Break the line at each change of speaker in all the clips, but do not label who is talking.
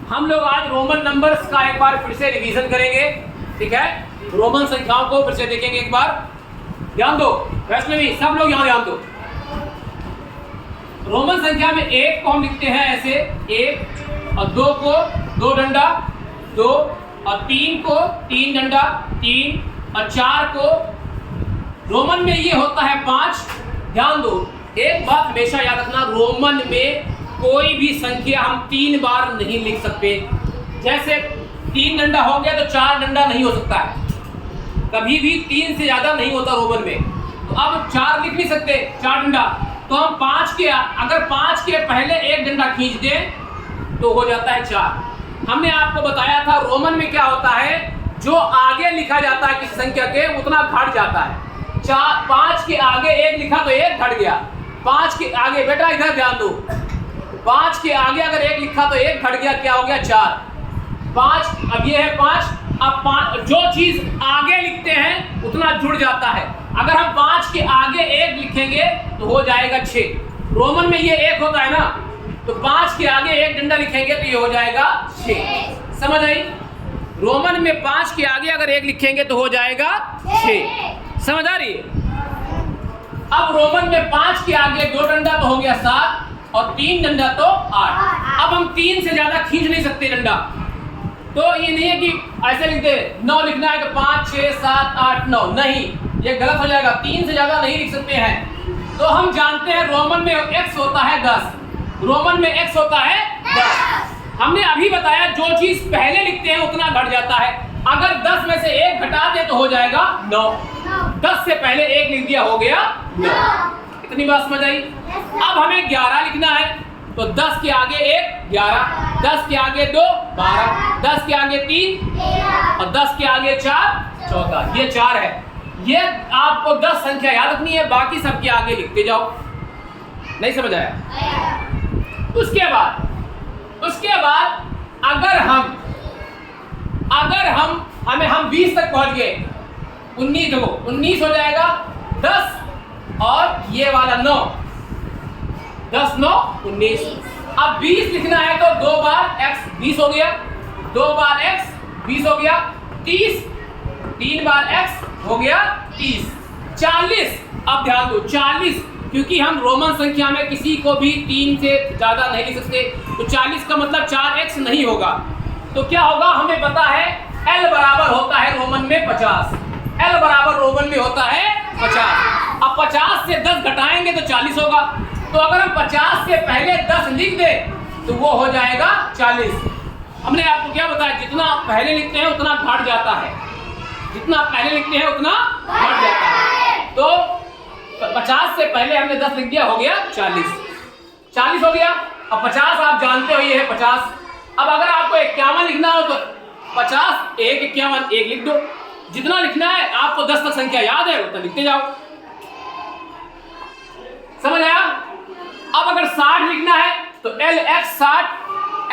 हम लोग आज रोमन नंबर्स का एक बार फिर से रिवीजन करेंगे, ठीक है। रोमन संख्याओं को फिर से देखेंगे एक बार। ध्यान दो वैष्णवी, सब लोग यहाँ ध्यान दो। रोमन संख्या में 1 को हम लिखते हैं ऐसे 1, और 2 को 2 डंडा 2, और 3 को 3 डंडा 3, और 4 को रोमन में ये होता है 5। ध्यान दो, एक बात हमेशा याद रखना, रोमन में कोई भी संख्या हम 3 बार नहीं लिख सकते। जैसे 3 डंडा हो गया तो 4 डंडा नहीं हो सकता है, कभी भी 3 से ज्यादा नहीं होता रोमन में। तो अब 4 लिख नहीं सकते, 4 डंडा, तो हम 5 के अगर 5 के पहले 1 डंडा खींच दें तो हो जाता है 4। हमने आपको बताया था रोमन में क्या होता है, जो आगे लिखा जाता है किसी संख्या के उतना घट जाता है। 5 के आगे 1 लिखा तो 1 घट गया, 5 के आगे, बेटा इधर ध्यान दो, 5 के आगे अगर 1 लिखा तो 1 घट गया, क्या हो गया 4। 5 अब ये है 5, अब 5 जो चीज आगे लिखते हैं उतना जुड़ जाता है। अगर हम 5 के आगे 1 लिखेंगे तो हो जाएगा 6। रोमन में ये 1 होता है ना, तो 5 के आगे 1 डंडा लिखेंगे तो ये हो जाएगा 6। समझ आई? रोमन में 5 के आगे अगर 1 लिखेंगे तो हो जाएगा 6। समझ आ रही है? अब रोमन में 5 के आगे 2 डंडा तो हो गया 7, और 3 डंडा तो 8। अब हम 3 से ज्यादा खींच नहीं सकते डंडा, तो ये नहीं है कि ऐसे लिख दे 9 लिखना है तो 5 6 7 8 9, नहीं, ये गलत हो जाएगा। 3 से ज्यादा नहीं लिख सकते हैं। तो हम जानते हैं रोमन में x होता है 10, रोमन में x होता है 10। हमने अभी बताया जो चीज पहले लिखते हैं उतना घट जाता है। अगर 10 में से 1 घटा दे तो हो जाएगा 9। 10 से पहले 1 लिख दिया, हो गया 9। इतनी बात समझ आई? अब हमें 11 लिखना है, तो 10 के आगे 1 11, 10 के आगे 2 12, 10 के आगे 3 और 10 के आगे 4 14। ये 4 है। ये आपको 10 संख्या याद रखनी है, बाकी सबके आगे लिखते जाओ। नहीं समझ आया? उसके बाद अगर हम 20 तक पहुंच गए, 19 देखो 19 हो जाएगा, 10 और ये वाला 9, 10 9 19। अब 20 लिखना है तो 2 बार x 20 हो गया, 2 बार x 20 हो गया, 30 3 बार x हो गया 30। 40, अब ध्यान दो 40, क्योंकि हम रोमन संख्या में किसी को भी 3 से ज्यादा नहीं लिख सकते, तो 40 का मतलब 4x नहीं होगा। तो क्या होगा, हमें पता है L बराबर होता है रोमन में 50। L बराबर रोमन में होता है 50। अब 50 से 10 घटाएंगे तो 40 होगा, तो अगर हम 50 से पहले 10 लिख दे तो वो हो जाएगा 40। हमने आपको क्या बताया, जितना पहले लिखते हैं उतना घट जाता है, जितना पहले लिखते हैं उतना घट जाता है। तो 50 से पहले हमने 10 लिख दिया, हो गया 40। 40 हो गया। अब 50 आप जानते हो ये है 50। अब अगर आपको 51 लिखना हो तो 50 1 51 1 लिख दो। जितना लिखना है, आपको 10 तक संख्या याद है उतना लिखते जाओ। समझ आया? अब अगर 60 लिखना है तो LX 60,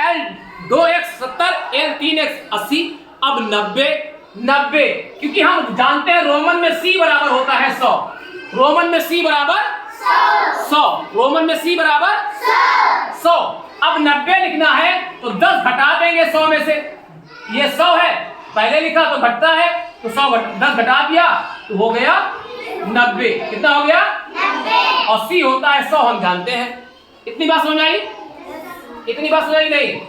L2X 70, L3X 80। अब 90, क्योंकि हम जानते हैं रोमन में C बराबर होता है 100। रोमन में C बराबर 100, रोमन में C बराबर 100। अब 90 लिखना है तो 10 घटा देंगे 100 में से। ये 100 है, पहले लिखा तो घटता है, तो 10 घटा दिया तो हो गया 90। कितना हो गया? 90। और C होता है 100, हम जानते हैं। इतनी बात समझ आई? इतनी बात समझ आई नहीं?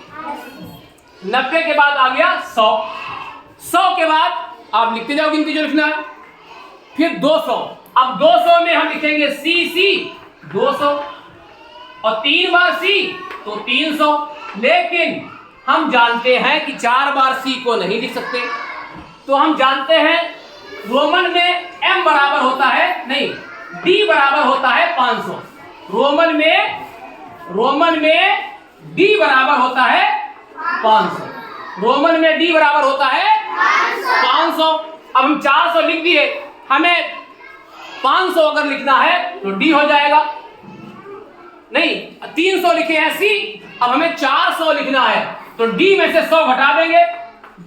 90 के बाद आ गया 100। 100 के बाद आप लिखते जाओ गिनती जो लिखना है। फिर 200। अब 200 में हम लिखेंगे C 200, और 3 बार C तो 300। लेकिन हम जानते हैं कि 4 बार C को नहीं लिख सकते, तो हम जानते हैं रोमन में M बराबर होता है, नहीं, D बराबर होता है 500। रोमन में D बराबर होता है 500। रोमन में D बराबर होता है 500। अब हम 400 लिख दिए, हमें 500 अगर लिखना है तो D हो जाएगा, नहीं 300 लिखे हैं C, अब हमें 400 लिखना है तो D में से 100 घटा देंगे,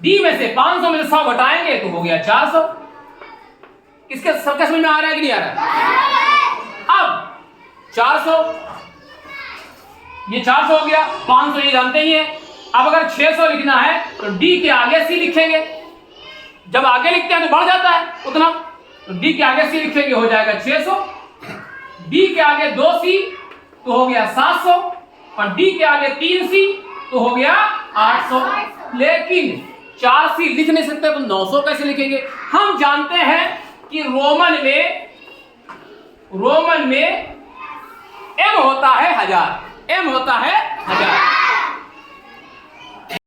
D में से 500 में से 100 घटाएंगे तो हो गया 400। इसके सबके समझ में आ रहा है कि नहीं आ रहा है? अब 400, ये 400 हो गया, 500 ये जानते ही है, अब अगर 600 लिखना है तो डी के आगे सी लिखेंगे, जब आगे लिखते हैं तो बढ़ जाता है उतना, तो डी के आगे सी लिखेंगे, हो जाएगा 600, डी के आगे 2 सी तो हो गया 700, और डी के आगे 3 सी तो हो गया 800। लेकिन 4 सी लिख नहीं सकते तो 900 कैसे लिखेंगे? हम जानते हैं कि रोमन में एम होता है 1000, एम होता है 1000।